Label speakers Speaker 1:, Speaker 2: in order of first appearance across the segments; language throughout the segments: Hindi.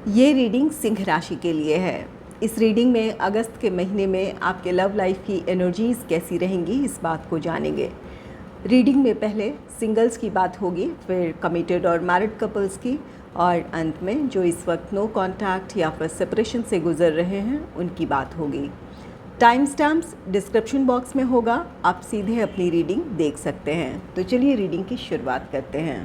Speaker 1: ये रीडिंग सिंह राशि के लिए है। इस रीडिंग में अगस्त के महीने में आपके लव लाइफ की एनर्जीज़ कैसी रहेंगी, इस बात को जानेंगे। रीडिंग में पहले सिंगल्स की बात होगी, फिर कमिटेड और मैरिड कपल्स की, और अंत में जो इस वक्त नो कॉन्टैक्ट या फिर सेपरेशन से गुजर रहे हैं उनकी बात होगी। टाइम स्टैम्प्स डिस्क्रिप्शन बॉक्स में होगा, आप सीधे अपनी रीडिंग देख सकते हैं। तो चलिए रीडिंग की शुरुआत करते हैं।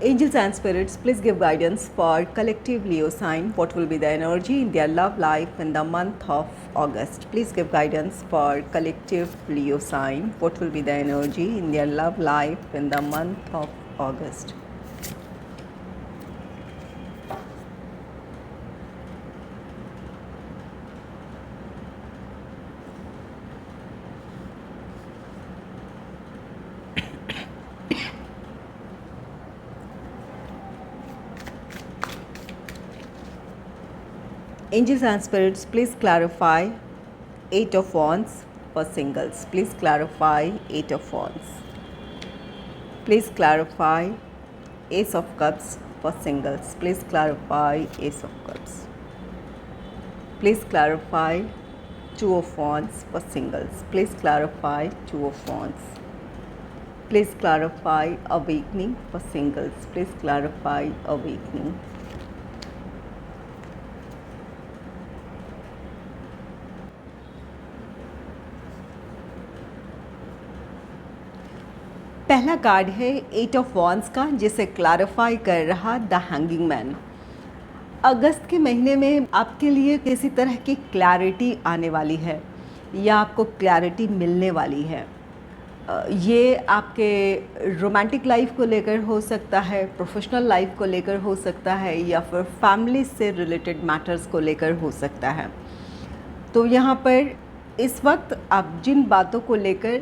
Speaker 1: Angels and spirits, please give guidance for collective Leo sign. What will be the energy in their love life in the month of August? Please give guidance for collective Leo sign. What will be the energy in their love life in the month of August? Angels and spirits, please clarify Eight of Wands for singles. Please clarify Eight of Wands. Please clarify Ace of Cups for singles. Please clarify Ace of Cups. Please clarify Two of Wands for singles. Please clarify Two of Wands. Please clarify Awakening for singles. Please clarify Awakening. पहला कार्ड है एट ऑफ वॉन्ड्स का, जिसे क्लैरिफाई कर रहा द हैंगिंग मैन। अगस्त के महीने में आपके लिए किसी तरह की क्लैरिटी आने वाली है या आपको क्लैरिटी मिलने वाली है। ये आपके रोमांटिक लाइफ को लेकर हो सकता है, प्रोफेशनल लाइफ को लेकर हो सकता है, या फिर फैमिली से रिलेटेड मैटर्स को लेकर हो सकता है। तो यहाँ पर इस वक्त आप जिन बातों को लेकर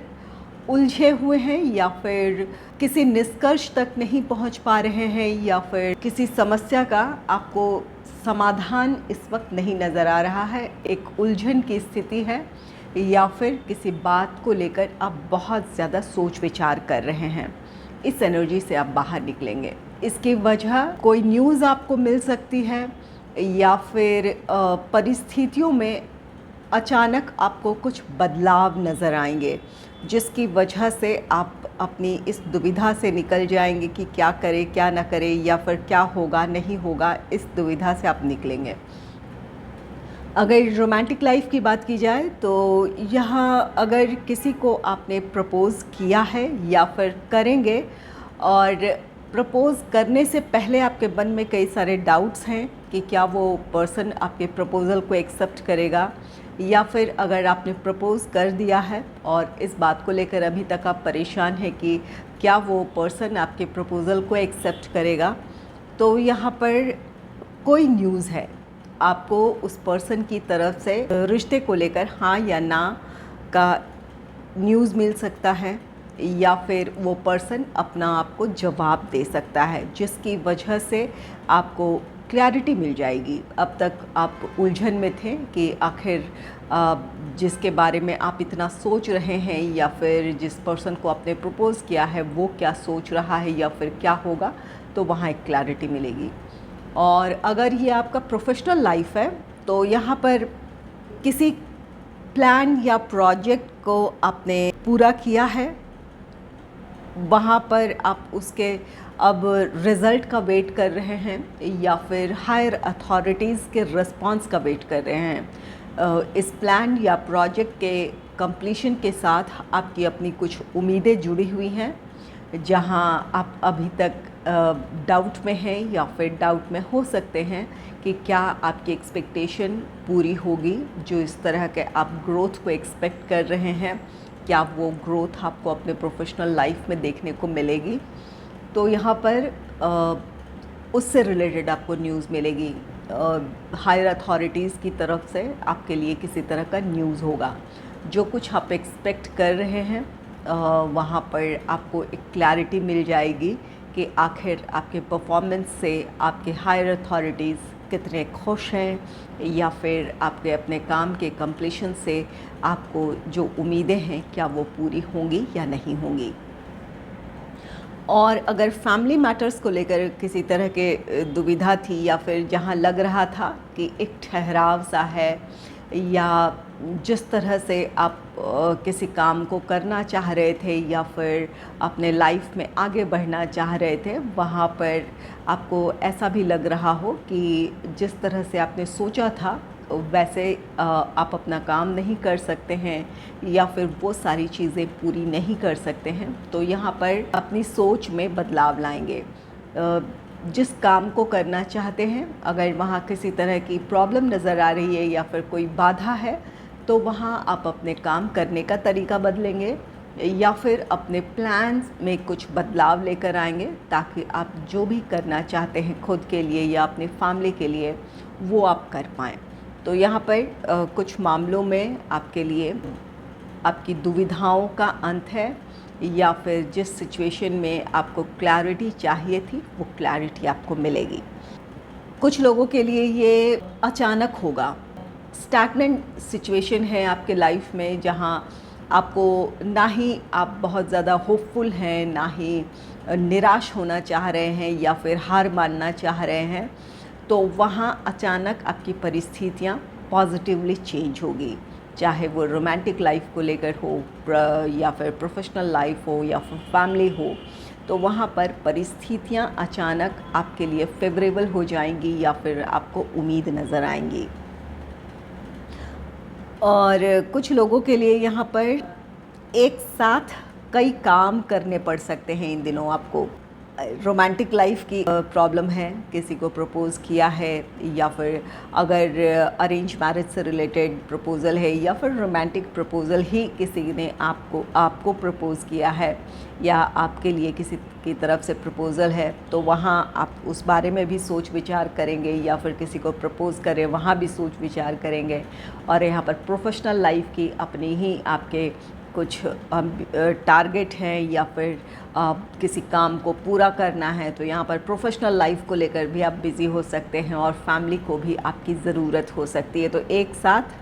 Speaker 1: उलझे हुए हैं या फिर किसी निष्कर्ष तक नहीं पहुंच पा रहे हैं, या फिर किसी समस्या का आपको समाधान इस वक्त नहीं नज़र आ रहा है, एक उलझन की स्थिति है, या फिर किसी बात को लेकर आप बहुत ज़्यादा सोच विचार कर रहे हैं, इस एनर्जी से आप बाहर निकलेंगे। इसकी वजह कोई न्यूज़ आपको मिल सकती है, या फिर परिस्थितियों में अचानक आपको कुछ बदलाव नज़र आएंगे, जिसकी वजह से आप अपनी इस दुविधा से निकल जाएंगे कि क्या करें क्या ना करें, या फिर क्या होगा नहीं होगा, इस दुविधा से आप निकलेंगे। अगर रोमांटिक लाइफ की बात की जाए तो यहाँ अगर किसी को आपने प्रपोज़ किया है या फिर करेंगे, और प्रपोज़ करने से पहले आपके मन में कई सारे डाउट्स हैं कि क्या वो पर्सन आपके प्रपोज़ल को एक्सेप्ट करेगा, या फिर अगर आपने प्रपोज़ कर दिया है और इस बात को लेकर अभी तक आप परेशान हैं कि क्या वो पर्सन आपके प्रपोज़ल को एक्सेप्ट करेगा, तो यहाँ पर कोई न्यूज़ है, आपको उस पर्सन की तरफ से रिश्ते को लेकर हाँ या ना का न्यूज़ मिल सकता है, या फिर वो पर्सन अपना आपको जवाब दे सकता है, जिसकी वजह से आपको क्लैरिटी मिल जाएगी। अब तक आप उलझन में थे कि आखिर जिसके बारे में आप इतना सोच रहे हैं, या फिर जिस पर्सन को आपने प्रपोज़ किया है वो क्या सोच रहा है या फिर क्या होगा, तो वहाँ एक क्लैरिटी मिलेगी। और अगर ये आपका प्रोफेशनल लाइफ है तो यहाँ पर किसी प्लान या प्रोजेक्ट को आपने पूरा किया है, वहाँ पर आप उसके अब रिज़ल्ट का वेट कर रहे हैं, या फिर हायर अथॉरिटीज़ के रिस्पांस का वेट कर रहे हैं। इस प्लान या प्रोजेक्ट के कंप्लीशन के साथ आपकी अपनी कुछ उम्मीदें जुड़ी हुई हैं, जहाँ आप अभी तक डाउट में हैं, या फिर डाउट में हो सकते हैं कि क्या आपकी एक्सपेक्टेशन पूरी होगी, जो इस तरह के आप ग्रोथ को एक्सपेक्ट कर रहे हैं, क्या वो ग्रोथ आपको अपने प्रोफेशनल लाइफ में देखने को मिलेगी। तो यहाँ पर उससे रिलेटेड आपको न्यूज़ मिलेगी, हायर अथॉरिटीज़ की तरफ से आपके लिए किसी तरह का न्यूज़ होगा। जो कुछ आप एक्सपेक्ट कर रहे हैं वहाँ पर आपको एक क्लैरिटी मिल जाएगी कि आखिर आपके परफॉर्मेंस से आपके हायर अथॉरिटीज़ कितने खुश हैं, या फिर आपके अपने काम के कंप्लीशन से आपको जो उम्मीदें हैं क्या वो पूरी होंगी या नहीं होंगी। और अगर फैमिली मैटर्स को लेकर किसी तरह के दुविधा थी, या फिर जहाँ लग रहा था कि एक ठहराव सा है, या जिस तरह से आप किसी काम को करना चाह रहे थे या फिर अपने लाइफ में आगे बढ़ना चाह रहे थे, वहाँ पर आपको ऐसा भी लग रहा हो कि जिस तरह से आपने सोचा था वैसे आप अपना काम नहीं कर सकते हैं, या फिर वो सारी चीज़ें पूरी नहीं कर सकते हैं, तो यहाँ पर अपनी सोच में बदलाव लाएंगे। जिस काम को करना चाहते हैं, अगर वहाँ किसी तरह की प्रॉब्लम नज़र आ रही है या फिर कोई बाधा है, तो वहाँ आप अपने काम करने का तरीका बदलेंगे, या फिर अपने प्लान्स में कुछ बदलाव लेकर आएंगे, ताकि आप जो भी करना चाहते हैं खुद के लिए या अपने फैमिली के लिए, वो आप कर पाएँ। तो यहाँ पर कुछ मामलों में आपके लिए आपकी दुविधाओं का अंत है, या फिर जिस सिचुएशन में आपको क्लैरिटी चाहिए थी वो क्लैरिटी आपको मिलेगी। कुछ लोगों के लिए ये अचानक होगा। स्टैग्नेंट सिचुएशन है आपके लाइफ में, जहाँ आपको ना ही आप बहुत ज़्यादा होपफुल हैं, ना ही निराश होना चाह रहे हैं या फिर हार मानना चाह रहे हैं, तो वहाँ अचानक आपकी परिस्थितियाँ पॉजिटिवली चेंज होगी, चाहे वो रोमांटिक लाइफ को लेकर हो या फिर प्रोफेशनल लाइफ हो या फिर फैमिली हो। तो वहाँ पर परिस्थितियाँ अचानक आपके लिए फेवरेबल हो जाएंगी या फिर आपको उम्मीद नज़र आएंगी। और कुछ लोगों के लिए यहाँ पर एक साथ कई काम करने पड़ सकते हैं इन दिनों आपको। रोमांटिक लाइफ की प्रॉब्लम है, किसी को प्रपोज़ किया है, या फिर अगर अरेंज मैरिज से रिलेटेड प्रपोज़ल है, या फिर रोमांटिक प्रपोज़ल ही किसी ने आपको प्रपोज़ किया है, या आपके लिए किसी की तरफ से प्रपोज़ल है, तो वहाँ आप उस बारे में भी सोच विचार करेंगे, या फिर किसी को प्रपोज़ करें वहाँ भी सोच विचार करेंगे। और यहाँ पर प्रोफेशनल लाइफ की अपनी ही आपके कुछ टारगेट हैं, या फिर किसी काम को पूरा करना है, तो यहाँ पर प्रोफेशनल लाइफ को लेकर भी आप बिज़ी हो सकते हैं, और फैमिली को भी आपकी ज़रूरत हो सकती है। तो एक साथ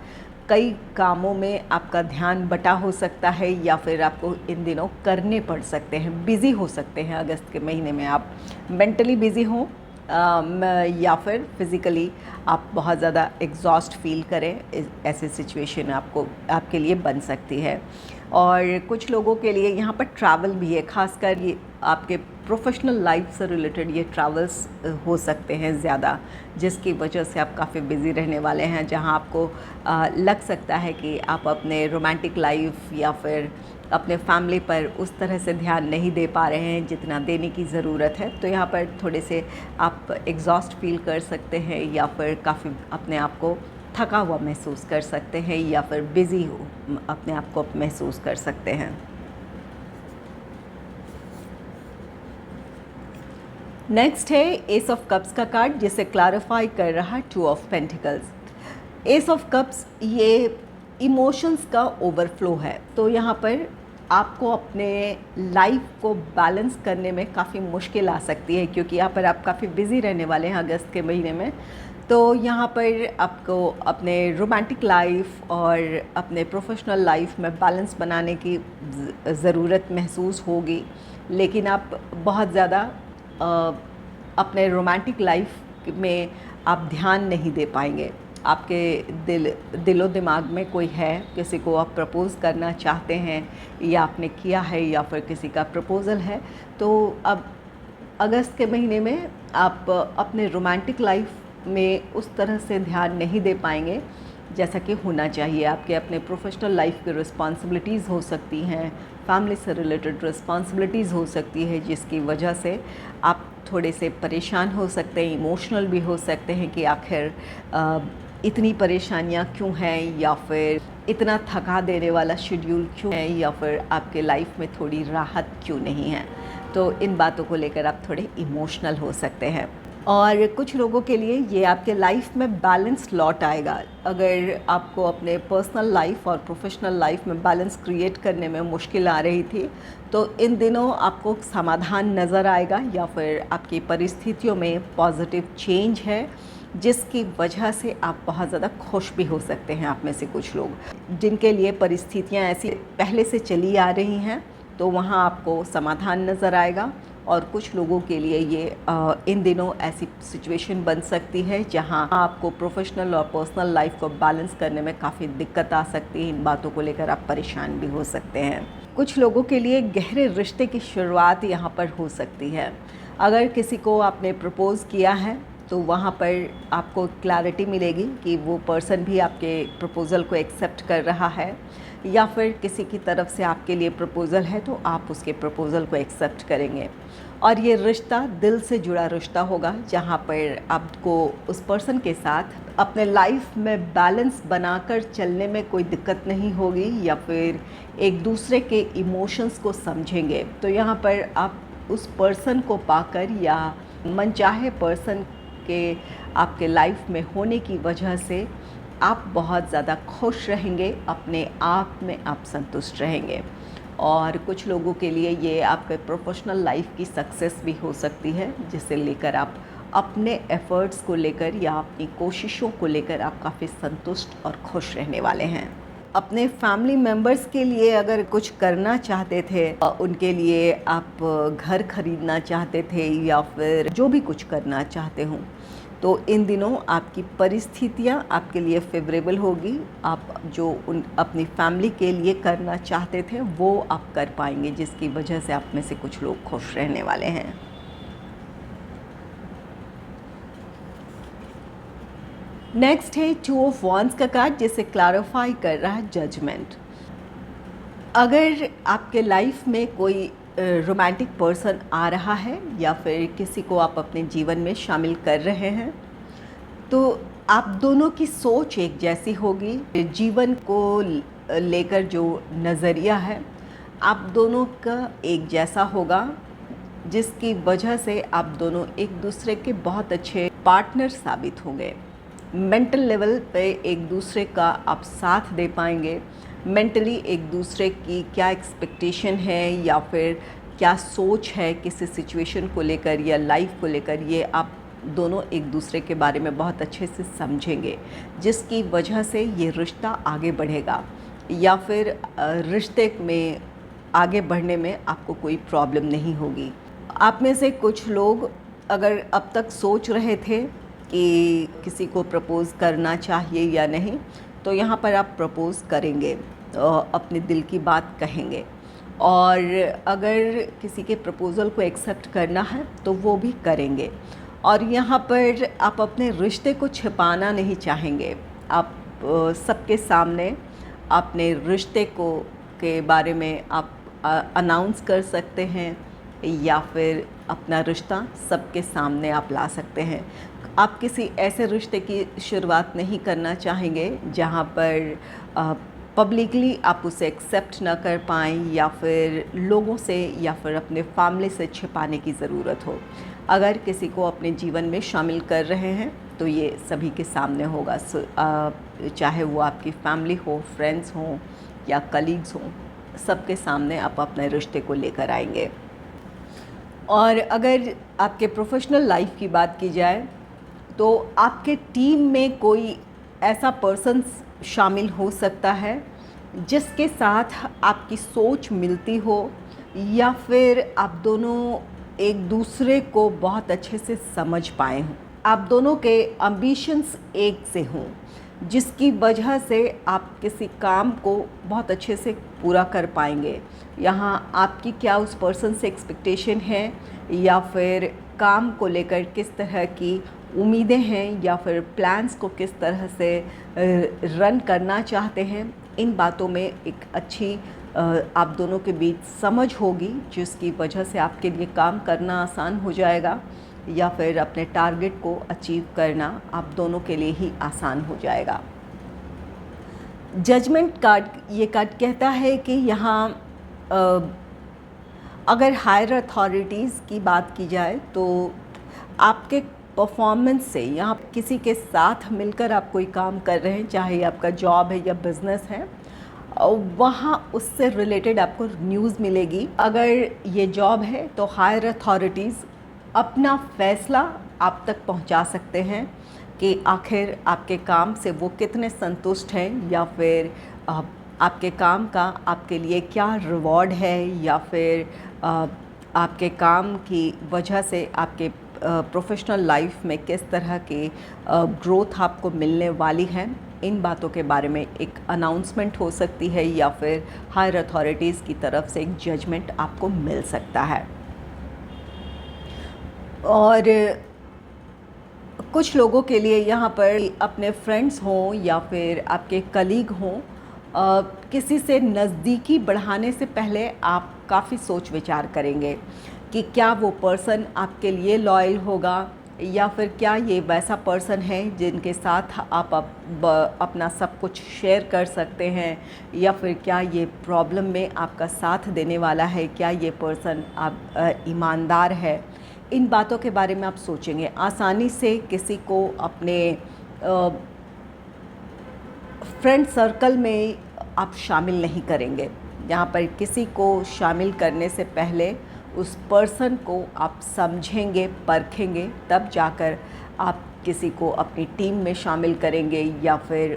Speaker 1: कई कामों में आपका ध्यान बटा हो सकता है, या फिर आपको इन दिनों करने पड़ सकते हैं, बिज़ी हो सकते हैं। अगस्त के महीने में आप मेंटली बिज़ी हों, या फिर फिज़िकली आप बहुत ज़्यादा एग्जॉस्ट फील करें, ऐसे सिचुएशन आपके लिए बन सकती है। और कुछ लोगों के लिए यहाँ पर ट्रैवल भी है, ख़ासकर ये आपके प्रोफेशनल लाइफ से रिलेटेड ये ट्रैवल्स हो सकते हैं ज़्यादा, जिसकी वजह से आप काफ़ी बिज़ी रहने वाले हैं, जहाँ आपको लग सकता है कि आप अपने रोमांटिक लाइफ या फिर अपने फैमिली पर उस तरह से ध्यान नहीं दे पा रहे हैं जितना देने की ज़रूरत है। तो यहाँ पर थोड़े से आप एग्जॉस्ट फील कर सकते हैं, या फिर काफ़ी अपने आप को थका हुआ महसूस कर सकते हैं, या फिर बिज़ी अपने आप को महसूस कर सकते हैं। नेक्स्ट है एस ऑफ कप्स का कार्ड, जिसे क्लैरिफाई कर रहा है 2 of pentacles. S of cups ये इमोशंस का ओवरफ्लो है, तो यहाँ पर आपको अपने लाइफ को बैलेंस करने में काफ़ी मुश्किल आ सकती है, क्योंकि यहाँ पर आप काफ़ी बिज़ी रहने वाले हैं अगस्त के महीने में। तो यहाँ पर आपको अपने रोमांटिक लाइफ और अपने प्रोफेशनल लाइफ में बैलेंस बनाने की ज़रूरत महसूस होगी, लेकिन आप बहुत ज़्यादा अपने रोमांटिक लाइफ में आप ध्यान नहीं दे पाएंगे। आपके दिलो दिमाग में कोई है, किसी को आप प्रपोज़ करना चाहते हैं, या आपने किया है, या फिर किसी का प्रपोज़ल है, तो अब अगस्त के महीने में आप अपने रोमांटिक लाइफ में उस तरह से ध्यान नहीं दे पाएंगे जैसा कि होना चाहिए। आपके अपने प्रोफेशनल लाइफ की रिस्पॉन्सिबिलिटीज़ हो सकती हैं, फैमिली से रिलेटेड रिस्पॉन्सिबिलिटीज़ हो सकती है, जिसकी वजह से आप थोड़े से परेशान हो सकते हैं, इमोशनल भी हो सकते हैं कि आखिर इतनी परेशानियां क्यों हैं, या फिर इतना थका देने वाला शेड्यूल क्यों है, या फिर आपके लाइफ में थोड़ी राहत क्यों नहीं है। तो इन बातों को लेकर आप थोड़े इमोशनल हो सकते हैं। और कुछ लोगों के लिए ये आपके लाइफ में बैलेंस लौट आएगा। अगर आपको अपने पर्सनल लाइफ और प्रोफेशनल लाइफ में बैलेंस क्रिएट करने में मुश्किल आ रही थी, तो इन दिनों आपको समाधान नज़र आएगा, या फिर आपकी परिस्थितियों में पॉजिटिव चेंज है, जिसकी वजह से आप बहुत ज़्यादा खुश भी हो सकते हैं। आप में से कुछ लोग जिनके लिए परिस्थितियाँ ऐसी पहले से चली आ रही हैं, तो वहाँ आपको समाधान नज़र आएगा, और कुछ लोगों के लिए ये इन दिनों ऐसी सिचुएशन बन सकती है जहां आपको प्रोफेशनल और पर्सनल लाइफ को बैलेंस करने में काफ़ी दिक्कत आ सकती है। इन बातों को लेकर आप परेशान भी हो सकते हैं। कुछ लोगों के लिए गहरे रिश्ते की शुरुआत यहाँ पर हो सकती है। अगर किसी को आपने प्रपोज़ किया है तो वहाँ पर आपको क्लैरिटी मिलेगी कि वो पर्सन भी आपके प्रपोज़ल को एक्सेप्ट कर रहा है, या फिर किसी की तरफ से आपके लिए प्रपोज़ल है तो आप उसके प्रपोज़ल को एक्सेप्ट करेंगे। और ये रिश्ता दिल से जुड़ा रिश्ता होगा, जहाँ पर आपको उस पर्सन के साथ अपने लाइफ में बैलेंस बनाकर चलने में कोई दिक्कत नहीं होगी, या फिर एक दूसरे के इमोशंस को समझेंगे। तो यहाँ पर आप उस पर्सन को पाकर या मनचाहे पर्सन के आपके लाइफ में होने की वजह से आप बहुत ज़्यादा खुश रहेंगे, अपने आप में आप संतुष्ट रहेंगे। और कुछ लोगों के लिए ये आपके प्रोफेशनल लाइफ की सक्सेस भी हो सकती है, जिसे लेकर आप अपने एफ़र्ट्स को लेकर या अपनी कोशिशों को लेकर आप काफ़ी संतुष्ट और खुश रहने वाले हैं। अपने फैमिली मेम्बर्स के लिए अगर कुछ करना चाहते थे, उनके लिए आप घर खरीदना चाहते थे या फिर जो भी कुछ करना चाहते हों, तो इन दिनों आपकी परिस्थितियां आपके लिए फेवरेबल होगी। आप जो अपनी फैमिली के लिए करना चाहते थे वो आप कर पाएंगे, जिसकी वजह से आप में से कुछ लोग खुश रहने वाले हैं। नेक्स्ट है 2 ऑफ वॉन्ड्स का कार्ड, जिसे क्लैरिफाई कर रहा है जजमेंट। अगर आपके लाइफ में कोई रोमांटिक पर्सन आ रहा है या फिर किसी को आप अपने जीवन में शामिल कर रहे हैं, तो आप दोनों की सोच एक जैसी होगी। जीवन को लेकर जो नज़रिया है आप दोनों का एक जैसा होगा, जिसकी वजह से आप दोनों एक दूसरे के बहुत अच्छे पार्टनर साबित होंगे। मेंटल लेवल पे एक दूसरे का आप साथ दे पाएंगे। मेंटली एक दूसरे की क्या एक्सपेक्टेशन है या फिर क्या सोच है किसी सिचुएशन को लेकर या लाइफ को लेकर, ये आप दोनों एक दूसरे के बारे में बहुत अच्छे से समझेंगे, जिसकी वजह से ये रिश्ता आगे बढ़ेगा या फिर रिश्ते में आगे बढ़ने में आपको कोई प्रॉब्लम नहीं होगी। आप में से कुछ लोग अगर अब तक सोच रहे थे कि किसी को प्रपोज़ करना चाहिए या नहीं, तो यहाँ पर आप प्रपोज़ करेंगे, अपने दिल की बात कहेंगे। और अगर किसी के प्रपोज़ल को एक्सेप्ट करना है तो वो भी करेंगे। और यहाँ पर आप अपने रिश्ते को छिपाना नहीं चाहेंगे। आप सबके सामने अपने रिश्ते के बारे में आप अनाउंस कर सकते हैं, या फिर अपना रिश्ता सबके सामने आप ला सकते हैं। आप किसी ऐसे रिश्ते की शुरुआत नहीं करना चाहेंगे जहाँ पर पब्लिकली आप उसे एक्सेप्ट ना कर पाएँ, या फिर लोगों से या फिर अपने फैमिली से छिपाने की ज़रूरत हो। अगर किसी को अपने जीवन में शामिल कर रहे हैं तो ये सभी के सामने होगा, चाहे वो आपकी फैमिली हो, फ्रेंड्स हों या कलीग्स हों, सबके सामने आप अपने रिश्ते को लेकर आएंगे। और अगर आपके प्रोफेशनल लाइफ की बात की जाए तो आपके टीम में कोई ऐसा पर्सन शामिल हो सकता है जिसके साथ आपकी सोच मिलती हो, या फिर आप दोनों एक दूसरे को बहुत अच्छे से समझ पाए हों। आप दोनों के एम्बिशंस एक से हों, जिसकी वजह से आप किसी काम को बहुत अच्छे से पूरा कर पाएंगे। यहाँ आपकी क्या उस पर्सन से एक्सपेक्टेशन है, या फिर काम को लेकर किस तरह की उम्मीदें हैं, या फिर प्लान्स को किस तरह से रन करना चाहते हैं, इन बातों में एक अच्छी आप दोनों के बीच समझ होगी, जिसकी वजह से आपके लिए काम करना आसान हो जाएगा, या फिर अपने टारगेट को अचीव करना आप दोनों के लिए ही आसान हो जाएगा। जजमेंट कार्ड, ये कार्ड कहता है कि यहाँ अगर हायर अथॉरिटीज़ की बात की जाए तो आपके परफॉर्मेंस से, यहाँ किसी के साथ मिलकर आप कोई काम कर रहे हैं, चाहे आपका जॉब है या बिज़नेस है, वहाँ उससे रिलेटेड आपको न्यूज़ मिलेगी। अगर ये जॉब है तो हायर अथॉरिटीज़ अपना फ़ैसला आप तक पहुँचा सकते हैं कि आखिर आपके काम से वो कितने संतुष्ट हैं, या फिर आपके काम का आपके लिए क्या रिवॉर्ड है, या फिर आपके काम की वजह से आपके प्रोफेशनल लाइफ में किस तरह की ग्रोथ आपको मिलने वाली है, इन बातों के बारे में एक अनाउंसमेंट हो सकती है या फिर हायर अथॉरिटीज़ की तरफ से एक जजमेंट आपको मिल सकता है। और कुछ लोगों के लिए यहाँ पर अपने फ्रेंड्स हों या फिर आपके कलीग हों, किसी से नज़दीकी बढ़ाने से पहले आप काफ़ी सोच विचार करेंगे कि क्या वो पर्सन आपके लिए लॉयल होगा या फिर क्या ये वैसा पर्सन है जिनके साथ आप अपना सब कुछ शेयर कर सकते हैं, या फिर क्या ये प्रॉब्लम में आपका साथ देने वाला है, क्या ये पर्सन आप ईमानदार है। इन बातों के बारे में आप सोचेंगे। आसानी से किसी को अपने फ्रेंड सर्कल में आप शामिल नहीं करेंगे। यहाँ पर किसी को शामिल करने से पहले उस पर्सन को आप समझेंगे, परखेंगे, तब जाकर आप किसी को अपनी टीम में शामिल करेंगे, या फिर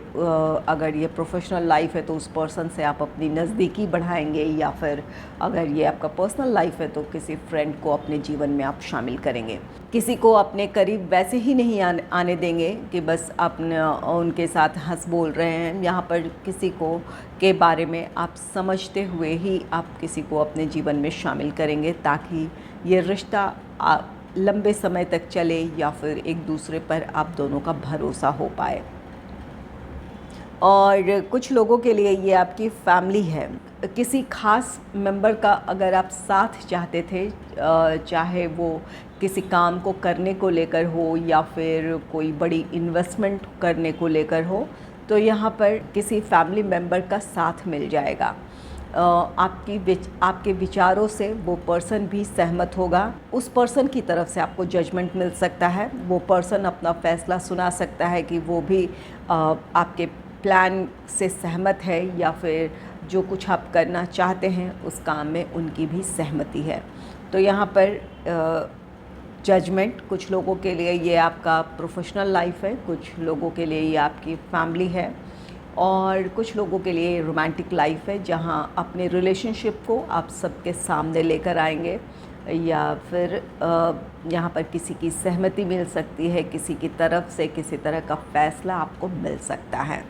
Speaker 1: अगर ये प्रोफेशनल लाइफ है तो उस पर्सन से आप अपनी नज़दीकी बढ़ाएंगे, या फिर अगर ये आपका पर्सनल लाइफ है तो किसी फ्रेंड को अपने जीवन में आप शामिल करेंगे। किसी को अपने करीब वैसे ही नहीं आने देंगे कि बस अपने उनके साथ हंस बोल रहे हैं। यहाँ पर किसी को के बारे में आप समझते हुए ही आप किसी को अपने जीवन में शामिल करेंगे, ताकि ये रिश्ता लंबे समय तक चले या फिर एक दूसरे पर आप दोनों का भरोसा हो पाए। और कुछ लोगों के लिए ये आपकी फैमिली है। किसी खास मेंबर का अगर आप साथ चाहते थे, चाहे वो किसी काम को करने को लेकर हो या फिर कोई बड़ी इन्वेस्टमेंट करने को लेकर हो, तो यहाँ पर किसी फैमिली मेंबर का साथ मिल जाएगा। आपके विचारों से वो पर्सन भी सहमत होगा। उस पर्सन की तरफ से आपको जजमेंट मिल सकता है। वो पर्सन अपना फ़ैसला सुना सकता है कि वो भी आपके प्लान से सहमत है, या फिर जो कुछ आप करना चाहते हैं उस काम में उनकी भी सहमति है। तो यहाँ पर जजमेंट कुछ लोगों के लिए ये आपका प्रोफेशनल लाइफ है, कुछ लोगों के लिए ये आपकी फैमिली है, और कुछ लोगों के लिए रोमांटिक लाइफ है, जहां अपने रिलेशनशिप को आप सबके सामने लेकर आएंगे, या फिर यहाँ पर किसी की सहमति मिल सकती है, किसी की तरफ से किसी तरह का फ़ैसला आपको मिल सकता है।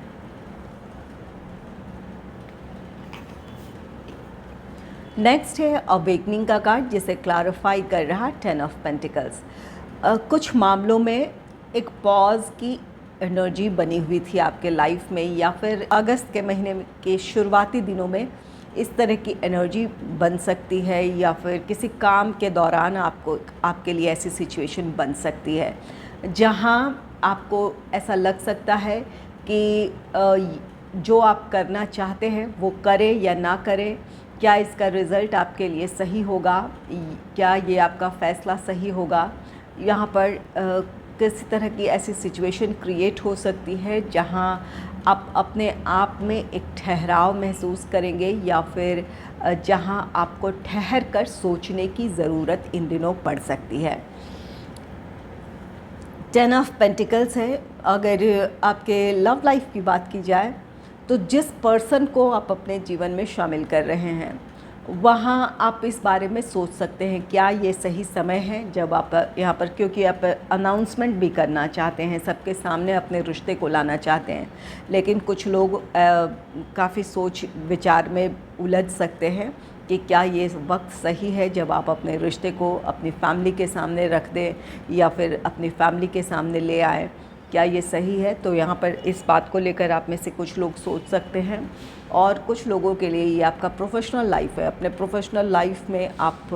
Speaker 1: नेक्स्ट है अवेकनिंग का कार्ड, जिसे क्लैरिफाई कर रहा 10 ऑफ पेंटिकल्स। कुछ मामलों में एक पॉज की एनर्जी बनी हुई थी आपके लाइफ में, या फिर अगस्त के महीने के शुरुआती दिनों में इस तरह की एनर्जी बन सकती है, या फिर किसी काम के दौरान आपके लिए ऐसी सिचुएशन बन सकती है जहां आपको ऐसा लग सकता है कि जो आप करना चाहते हैं वो करें या ना करें, क्या इसका रिज़ल्ट आपके लिए सही होगा, क्या ये आपका फ़ैसला सही होगा। यहाँ पर किसी तरह की ऐसी सिचुएशन क्रिएट हो सकती है जहां आप अपने आप में एक ठहराव महसूस करेंगे, या फिर जहां आपको ठहर कर सोचने की ज़रूरत इन दिनों पड़ सकती है। 10 ऑफ पेंटिकल्स है। अगर आपके लव लाइफ की बात की जाए तो जिस पर्सन को आप अपने जीवन में शामिल कर रहे हैं, वहाँ आप इस बारे में सोच सकते हैं क्या ये सही समय है जब आप यहाँ पर, क्योंकि आप अनाउंसमेंट भी करना चाहते हैं, सबके सामने अपने रिश्ते को लाना चाहते हैं, लेकिन कुछ लोग काफ़ी सोच विचार में उलझ सकते हैं कि क्या ये वक्त सही है जब आप अपने रिश्ते को अपनी फैमिली के सामने रख दें या फिर अपनी फैमिली के सामने ले आएँ, क्या ये सही है। तो यहाँ पर इस बात को लेकर आप में से कुछ लोग सोच सकते हैं। और कुछ लोगों के लिए ये आपका प्रोफेशनल लाइफ है। अपने प्रोफेशनल लाइफ में आप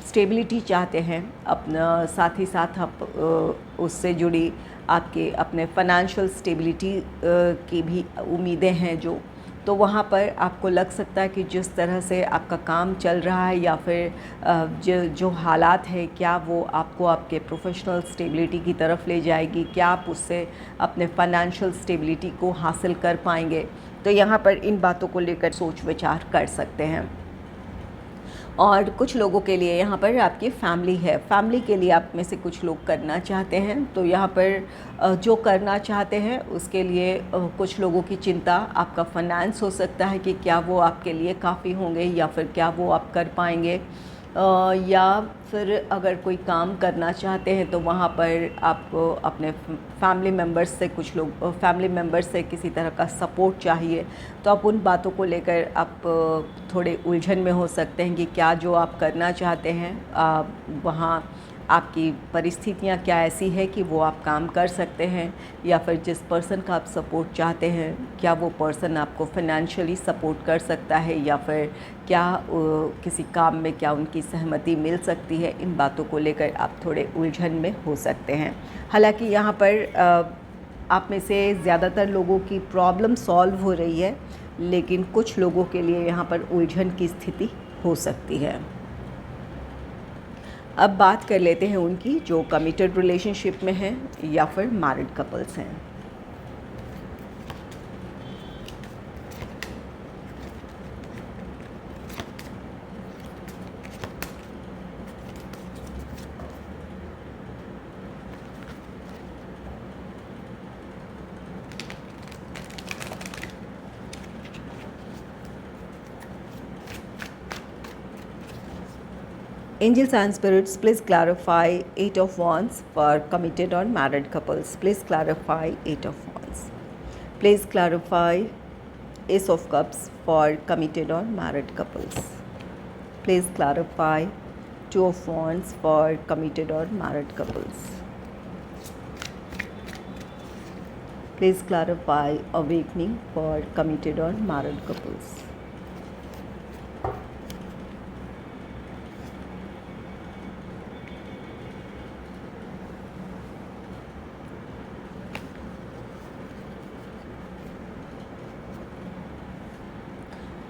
Speaker 1: स्टेबिलिटी चाहते हैं, अपना साथ ही साथ आप उससे जुड़ी आपके अपने फाइनेंशियल स्टेबिलिटी की भी उम्मीदें हैं तो वहाँ पर आपको लग सकता है कि जिस तरह से आपका काम चल रहा है या फिर जो हालात है, क्या वो आपको आपके प्रोफेशनल स्टेबिलिटी की तरफ ले जाएगी, क्या आप उससे अपने फाइनेंशियल स्टेबिलिटी को हासिल कर पाएंगे। तो यहाँ पर इन बातों को लेकर सोच विचार कर सकते हैं। और कुछ लोगों के लिए यहाँ पर आपकी फैमिली है। फैमिली के लिए आप में से कुछ लोग करना चाहते हैं, तो यहाँ पर जो करना चाहते हैं उसके लिए कुछ लोगों की चिंता आपका फाइनेंस हो सकता है कि क्या वो आपके लिए काफ़ी होंगे या फिर क्या वो आप कर पाएंगे। या फिर अगर कोई काम करना चाहते हैं तो वहाँ पर आपको अपने फैमिली मेम्बर्स से फैमिली मेम्बर्स से किसी तरह का सपोर्ट चाहिए, तो आप उन बातों को लेकर आप थोड़े उलझन में हो सकते हैं कि क्या जो आप करना चाहते हैं वहाँ आपकी परिस्थितियाँ क्या ऐसी है कि वो आप काम कर सकते हैं, या फिर जिस पर्सन का आप सपोर्ट चाहते हैं क्या वो पर्सन आपको फाइनेंशियली सपोर्ट कर सकता है, या फिर क्या किसी काम में क्या उनकी सहमति मिल सकती है। इन बातों को लेकर आप थोड़े उलझन में हो सकते हैं। हालांकि यहाँ पर आप में से ज़्यादातर लोगों की प्रॉब्लम सॉल्व हो रही है, लेकिन कुछ लोगों के लिए यहाँ पर उलझन की स्थिति हो सकती है। अब बात कर लेते हैं उनकी जो कमिटेड रिलेशनशिप में हैं या फिर मैरिड कपल्स हैं। Angels and spirits, please clarify Eight of Wands for committed or married couples. Please clarify Eight of Wands. Please clarify Ace of Cups for committed or married couples. Please clarify Two of Wands for committed or married couples. Please clarify Awakening for committed or married couples.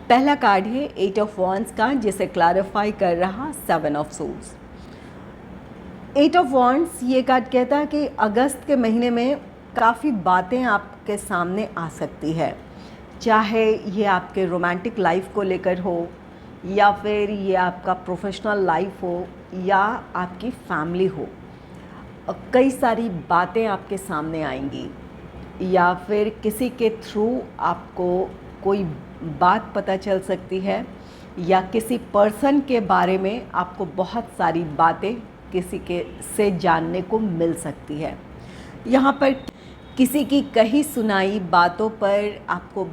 Speaker 1: पहला कार्ड है एट ऑफ वॉन्ड्स का, जिसे क्लैरिफाई कर रहा seven of swords. Eight of wands ये कार्ड कहता है कि अगस्त के महीने में काफ़ी बातें आपके सामने आ सकती है, चाहे ये आपके रोमांटिक लाइफ को लेकर हो, या फिर ये आपका प्रोफेशनल लाइफ हो, या आपकी फैमिली हो। कई सारी बातें आपके सामने आएंगी, या फिर किसी के थ्रू आपको कोई बात पता चल सकती है, या किसी पर्सन के बारे में आपको बहुत सारी बातें किसी के से जानने को मिल सकती है। यहाँ पर किसी की कही सुनाई बातों पर आपको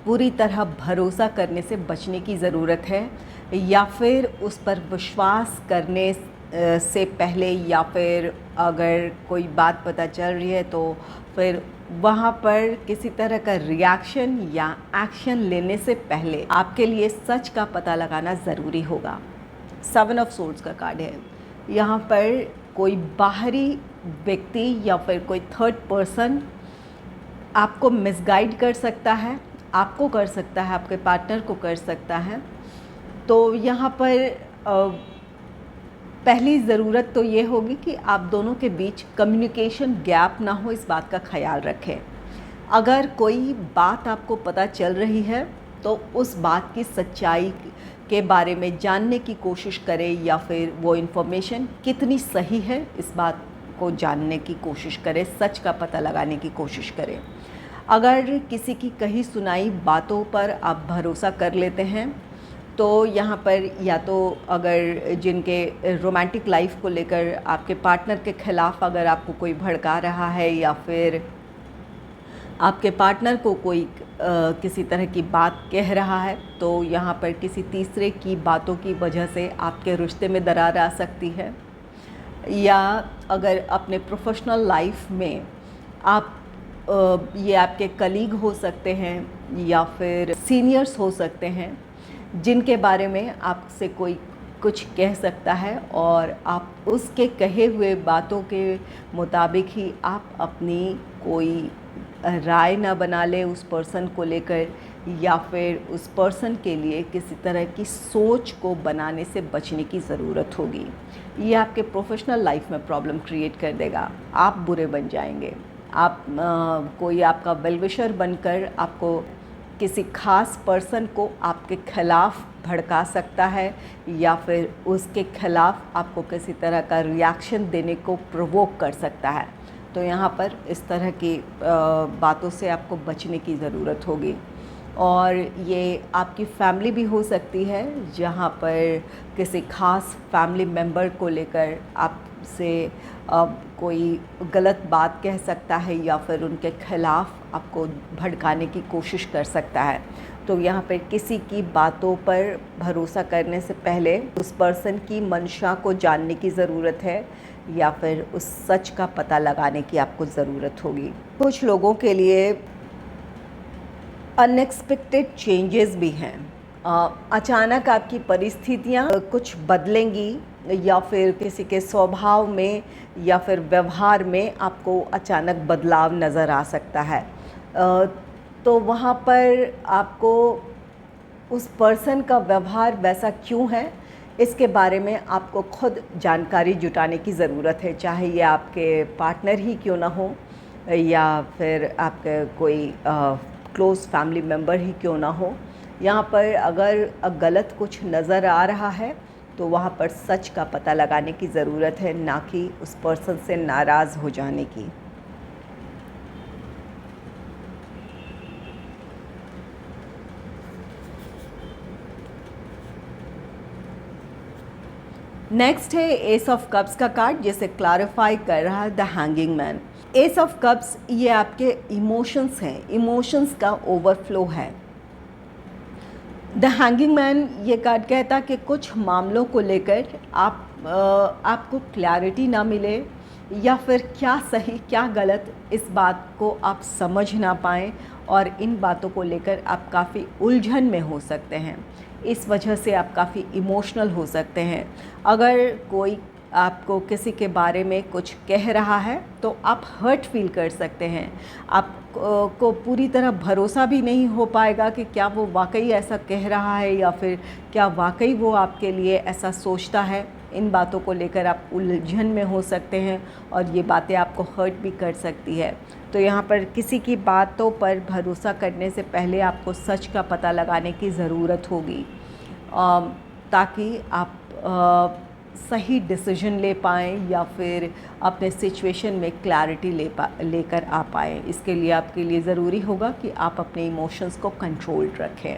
Speaker 1: पूरी तरह भरोसा करने से बचने की ज़रूरत है, या फिर उस पर विश्वास करने से पहले, या फिर अगर कोई बात पता चल रही है तो फिर वहाँ पर किसी तरह का रिएक्शन या एक्शन लेने से पहले आपके लिए सच का पता लगाना ज़रूरी होगा। सेवन ऑफ सोर्ड्स का कार्ड है। यहाँ पर कोई बाहरी व्यक्ति या फिर कोई थर्ड पर्सन आपको मिसगाइड कर सकता है, आपको कर सकता है, आपके पार्टनर को कर सकता है। तो यहाँ पर पहली ज़रूरत तो ये होगी कि आप दोनों के बीच कम्युनिकेशन गैप ना हो, इस बात का ख्याल रखें। अगर कोई बात आपको पता चल रही है तो उस बात की सच्चाई के बारे में जानने की कोशिश करें, या फिर वो इन्फॉर्मेशन कितनी सही है इस बात को जानने की कोशिश करें, सच का पता लगाने की कोशिश करें। अगर किसी की कही सुनाई बातों पर आप भरोसा कर लेते हैं तो यहाँ पर या तो अगर जिनके रोमांटिक लाइफ को लेकर आपके पार्टनर के ख़िलाफ़ अगर आपको कोई भड़का रहा है, या फिर आपके पार्टनर को कोई किसी तरह की बात कह रहा है, तो यहाँ पर किसी तीसरे की बातों की वजह से आपके रिश्ते में दरार आ सकती है। या अगर अपने प्रोफेशनल लाइफ में आप ये आपके कलीग हो सकते हैं, या फिर सीनियर्स हो सकते हैं, जिनके बारे में आपसे कोई कुछ कह सकता है और आप उसके कहे हुए बातों के मुताबिक ही आप अपनी कोई राय ना बना लें उस पर्सन को लेकर, या फिर उस पर्सन के लिए किसी तरह की सोच को बनाने से बचने की ज़रूरत होगी। ये आपके प्रोफेशनल लाइफ में प्रॉब्लम क्रिएट कर देगा, आप बुरे बन जाएंगे। आप कोई आपका वेलविशर बनकर आपको किसी खास पर्सन को आपके ख़िलाफ़ भड़का सकता है, या फिर उसके ख़िलाफ़ आपको किसी तरह का रिएक्शन देने को प्रोवोक कर सकता है। तो यहाँ पर इस तरह की बातों से आपको बचने की ज़रूरत होगी। और ये आपकी फैमिली भी हो सकती है, जहाँ पर किसी ख़ास फैमिली मेम्बर को लेकर आपसे कोई गलत बात कह सकता है या फिर उनके खिलाफ़ आपको भड़काने की कोशिश कर सकता है। तो यहाँ पर किसी की बातों पर भरोसा करने से पहले उस पर्सन की मंशा को जानने की ज़रूरत है या फिर उस सच का पता लगाने की आपको ज़रूरत होगी। कुछ लोगों के लिए अनएक्सपेक्टेड चेंजेस भी हैं। अचानक आपकी परिस्थितियाँ कुछ बदलेंगी या फिर किसी के स्वभाव में या फिर व्यवहार में आपको अचानक बदलाव नज़र आ सकता है। तो वहाँ पर आपको उस पर्सन का व्यवहार वैसा क्यों है, इसके बारे में आपको खुद जानकारी जुटाने की ज़रूरत है, चाहे ये आपके पार्टनर ही क्यों ना हो या फिर आपके कोई क्लोज़ फैमिली मेम्बर ही क्यों ना हो। यहाँ पर अगर गलत कुछ नज़र आ रहा है तो वहाँ पर सच का पता लगाने की ज़रूरत है, ना कि उस पर्सन से नाराज़ हो जाने की। नेक्स्ट है एस ऑफ कप्स का कार्ड, जिसे क्लैरिफाई कर रहा है the hanging man. S of cups ये आपके इमोशंस हैं, इमोशंस का ओवरफ्लो है। द हैंगिंग मैन ये कार्ड कहता कि कुछ मामलों को लेकर आपको क्लैरिटी ना मिले या फिर क्या सही क्या गलत इस बात को आप समझ ना पाएँ और इन बातों को लेकर आप काफ़ी उलझन में हो सकते हैं। इस वजह से आप काफ़ी इमोशनल हो सकते हैं। अगर कोई आपको किसी के बारे में कुछ कह रहा है तो आप हर्ट फील कर सकते हैं। आप को पूरी तरह भरोसा भी नहीं हो पाएगा कि क्या वो वाकई ऐसा कह रहा है या फिर क्या वाकई वो आपके लिए ऐसा सोचता है। इन बातों को लेकर आप उलझन में हो सकते हैं और ये बातें आपको हर्ट भी कर सकती है। तो यहाँ पर किसी की बातों पर भरोसा करने से पहले आपको सच का पता लगाने की ज़रूरत होगी, ताकि आप सही डिसीजन ले पाएँ या फिर अपने सिचुएशन में क्लैरिटी लेकर आ पाएँ। इसके लिए आपके लिए ज़रूरी होगा कि आप अपने इमोशंस को कंट्रोल रखें।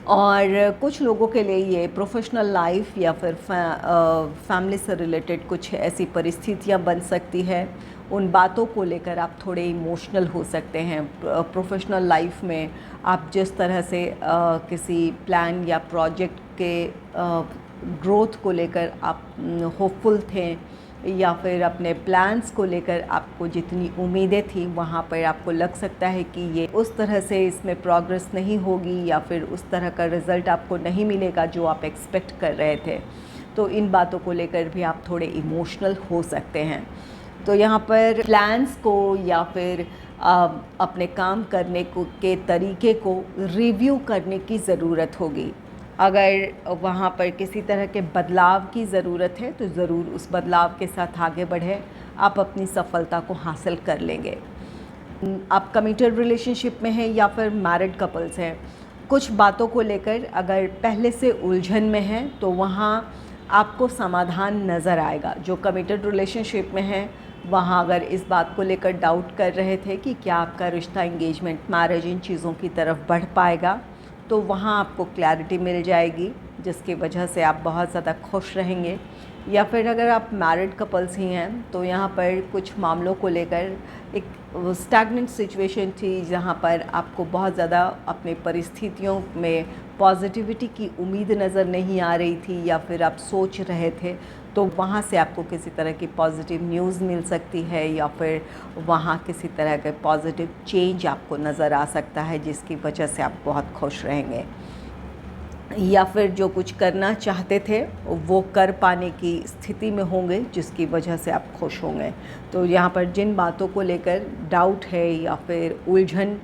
Speaker 1: और कुछ लोगों के लिए ये प्रोफेशनल लाइफ या फिर फैमिली से रिलेटेड कुछ ऐसी परिस्थितियाँ बन सकती है, उन बातों को लेकर आप थोड़े इमोशनल हो सकते हैं। प्रोफेशनल लाइफ में आप जिस तरह से किसी प्लान या प्रोजेक्ट के ग्रोथ को लेकर आप होपफुल थे या फिर अपने प्लान्स को लेकर आपको जितनी उम्मीदें थी वहाँ पर आपको लग सकता है कि ये उस तरह से इसमें प्रोग्रेस नहीं होगी या फिर उस तरह का रिज़ल्ट आपको नहीं मिलेगा जो आप एक्सपेक्ट कर रहे थे। तो इन बातों को लेकर भी आप थोड़े इमोशनल हो सकते हैं। तो यहाँ पर प्लान्स को या फिर अपने काम करने के तरीके को रिव्यू करने की ज़रूरत होगी। अगर वहाँ पर किसी तरह के बदलाव की ज़रूरत है तो ज़रूर उस बदलाव के साथ आगे बढ़ें, आप अपनी सफलता को हासिल कर लेंगे। आप कमिटेड रिलेशनशिप में हैं या फिर मैरिड कपल्स हैं, कुछ बातों को लेकर अगर पहले से उलझन में हैं तो वहाँ आपको समाधान नज़र आएगा। जो कमिटेड रिलेशनशिप में हैं वहाँ अगर इस बात को लेकर डाउट कर रहे थे कि क्या आपका रिश्ता, एंगेजमेंट, मैरिज इन चीज़ों की तरफ बढ़ पाएगा, तो वहाँ आपको क्लैरिटी मिल जाएगी जिसकी वजह से आप बहुत ज़्यादा खुश रहेंगे। या फिर अगर आप मैरिड कपल्स ही हैं तो यहाँ पर कुछ मामलों को लेकर एक स्टैग्नेंट सिचुएशन थी जहाँ पर आपको बहुत ज़्यादा अपनी परिस्थितियों में पॉजिटिविटी की उम्मीद नज़र नहीं आ रही थी या फिर आप सोच रहे थे, तो वहाँ से आपको किसी तरह की पॉजिटिव न्यूज़ मिल सकती है या फिर वहाँ किसी तरह का पॉजिटिव चेंज आपको नज़र आ सकता है जिसकी वजह से आप बहुत खुश रहेंगे। या फिर जो कुछ करना चाहते थे वो कर पाने की स्थिति में होंगे जिसकी वजह से आप खुश होंगे। तो यहाँ पर जिन बातों को लेकर डाउट है या फिर उलझन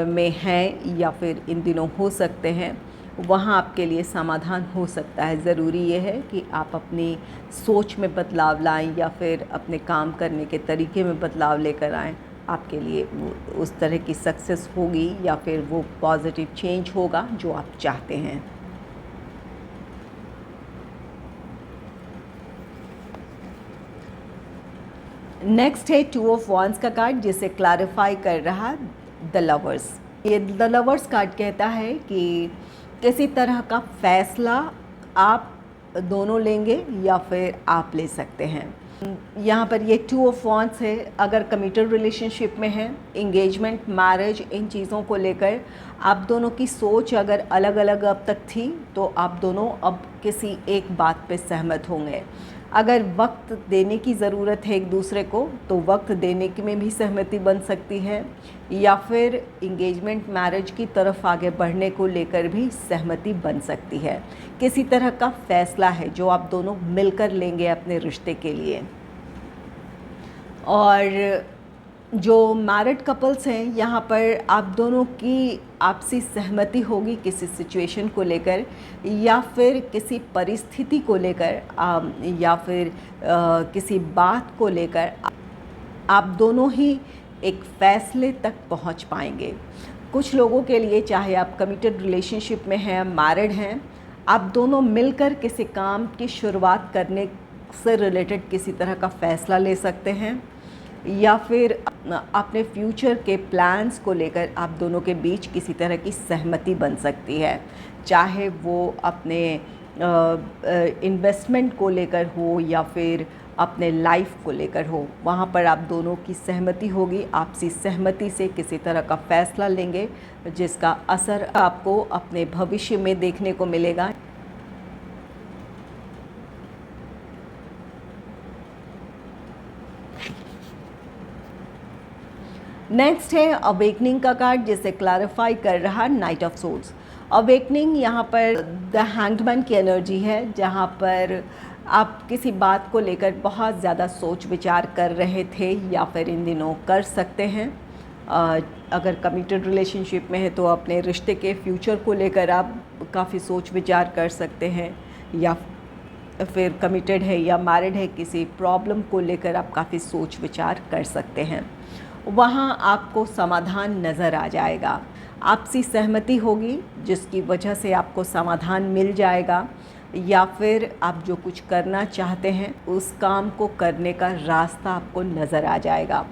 Speaker 1: में हैं या फिर इन दिनों हो सकते हैं, वहाँ आपके लिए समाधान हो सकता है। ज़रूरी ये है कि आप अपनी सोच में बदलाव लाएं या फिर अपने काम करने के तरीके में बदलाव लेकर आएँ। आपके लिए उस तरह की सक्सेस होगी या फिर वो पॉजिटिव चेंज होगा जो आप चाहते हैं। नेक्स्ट है टू ऑफ वॉन्ड्स का कार्ड, जिसे क्लैरिफाई कर रहा द लवर्स। ये द लवर्स कार्ड कहता है कि किसी तरह का फैसला आप दोनों लेंगे या फिर आप ले सकते हैं। यहाँ पर ये 2 ऑफ वॉन्ड्स है। अगर कमिटेड रिलेशनशिप में है, इंगेजमेंट, मैरिज, इन चीज़ों को लेकर आप दोनों की सोच अगर अलग अलग अब तक थी तो आप दोनों अब किसी एक बात पे सहमत होंगे। अगर वक्त देने की ज़रूरत है एक दूसरे को तो वक्त देने की में भी सहमति बन सकती है, या फिर इंगेजमेंट, मैरिज की तरफ आगे बढ़ने को लेकर भी सहमति बन सकती है। किसी तरह का फैसला है जो आप दोनों मिलकर लेंगे अपने रिश्ते के लिए। और जो मैरिड कपल्स हैं, यहाँ पर आप दोनों की आपसी सहमति होगी किसी सिचुएशन को लेकर या फिर किसी परिस्थिति को लेकर, या फिर किसी बात को लेकर आप दोनों ही एक फ़ैसले तक पहुँच पाएंगे। कुछ लोगों के लिए, चाहे आप कमिटेड रिलेशनशिप में हैं, मैरिड हैं, आप दोनों मिलकर किसी काम की शुरुआत करने से रिलेटेड किसी तरह का फ़ैसला ले सकते हैं, या फिर अपने फ्यूचर के प्लान्स को लेकर आप दोनों के बीच किसी तरह की सहमति बन सकती है। चाहे वो अपने इन्वेस्टमेंट को लेकर हो या फिर अपने लाइफ को लेकर हो, वहाँ पर आप दोनों की सहमति होगी। आपसी सहमति से किसी तरह का फ़ैसला लेंगे जिसका असर आपको अपने भविष्य में देखने को मिलेगा। नेक्स्ट है अवेकनिंग का कार्ड, जिसे क्लैरिफाई कर रहा नाइट ऑफ सोर्ड्स। अवेकनिंग यहाँ पर द हैंग्ड की एनर्जी है, जहाँ पर आप किसी बात को लेकर बहुत ज़्यादा सोच विचार कर रहे थे या फिर इन दिनों कर सकते हैं। अगर कमिटेड रिलेशनशिप में है तो अपने रिश्ते के फ्यूचर को लेकर आप काफ़ी सोच विचार कर सकते हैं, या फिर कमिटेड है या मैरिड है, किसी प्रॉब्लम को लेकर आप काफ़ी सोच विचार कर सकते हैं। वहाँ आपको समाधान नज़र आ जाएगा। आपसी सहमति होगी जिसकी वजह से आपको समाधान मिल जाएगा, या फिर आप जो कुछ करना चाहते हैं उस काम को करने का रास्ता आपको नज़र आ जाएगा।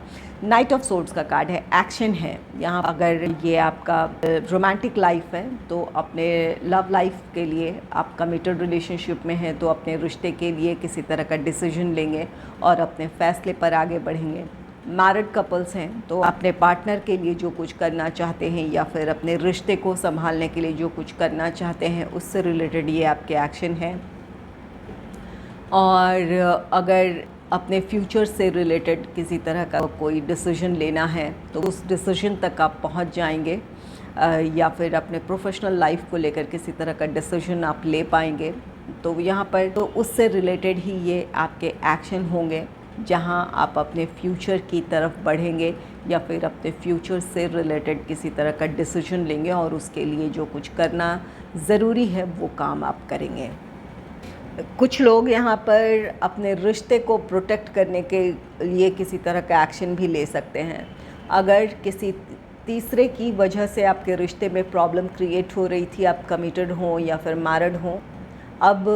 Speaker 1: नाइट ऑफ सोर्ड्स का कार्ड है, एक्शन है। यहाँ अगर ये आपका रोमांटिक लाइफ है तो अपने लव लाइफ के लिए, आप कमिटेड रिलेशनशिप में हैं तो अपने रिश्ते के लिए किसी तरह का डिसीजन लेंगे और अपने फैसले पर आगे बढ़ेंगे। मैरिड कपल्स हैं तो अपने पार्टनर के लिए जो कुछ करना चाहते हैं या फिर अपने रिश्ते को संभालने के लिए जो कुछ करना चाहते हैं उससे रिलेटेड ये आपके एक्शन हैं। और अगर अपने फ्यूचर से रिलेटेड किसी तरह का कोई डिसीजन लेना है तो उस डिसीजन तक आप पहुंच जाएंगे, या फिर अपने प्रोफेशनल लाइफ को लेकर किसी तरह का डिसीजन आप ले पाएंगे। तो यहाँ पर तो उससे रिलेटेड ही ये आपके एक्शन होंगे, जहां आप अपने फ्यूचर की तरफ बढ़ेंगे या फिर अपने फ्यूचर से रिलेटेड किसी तरह का डिसीजन लेंगे और उसके लिए जो कुछ करना ज़रूरी है वो काम आप करेंगे। कुछ लोग यहाँ पर अपने रिश्ते को प्रोटेक्ट करने के लिए किसी तरह का एक्शन भी ले सकते हैं। अगर किसी तीसरे की वजह से आपके रिश्ते में प्रॉब्लम क्रिएट हो रही थी, आप कमिटेड हों या फिर मैरिड हों, अब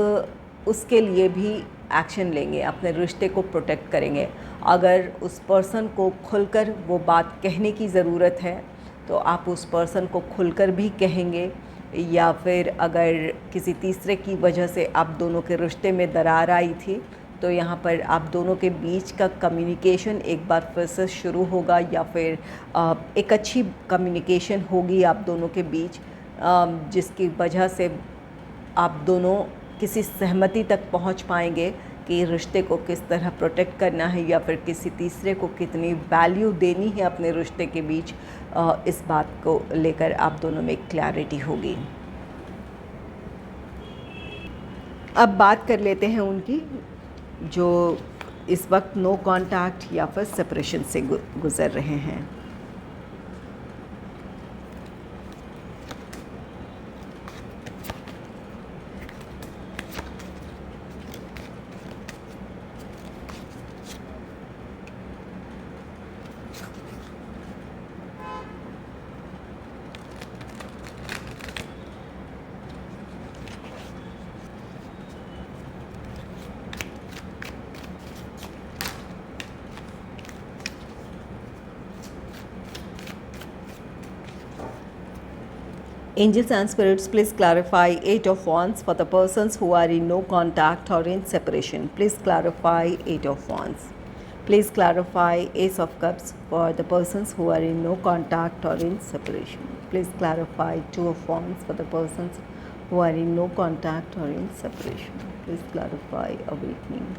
Speaker 1: उसके लिए भी एक्शन लेंगे, अपने रिश्ते को प्रोटेक्ट करेंगे। अगर उस पर्सन को खुलकर वो बात कहने की ज़रूरत है तो आप उस पर्सन को खुलकर भी कहेंगे, या फिर अगर किसी तीसरे की वजह से आप दोनों के रिश्ते में दरार आई थी तो यहाँ पर आप दोनों के बीच का कम्युनिकेशन एक बार फिर से शुरू होगा, या फिर एक अच्छी कम्युनिकेशन होगी आप दोनों के बीच, जिसकी वजह से आप दोनों किसी सहमति तक पहुंच पाएंगे कि रिश्ते को किस तरह प्रोटेक्ट करना है या फिर किसी तीसरे को कितनी वैल्यू देनी है अपने रिश्ते के बीच। इस बात को लेकर आप दोनों में क्लैरिटी होगी। अब बात कर लेते हैं उनकी जो इस वक्त नो कांटेक्ट या फिर सेपरेशन से गुज़र रहे हैं। Angels and spirits, please clarify Eight of Wands for the persons who are in no contact or in separation. Please clarify Eight of Wands. Please clarify Ace of Cups for the persons who are in no contact or in separation. Please clarify Two of Wands for the persons who are in no contact or in separation. Please clarify Awakening.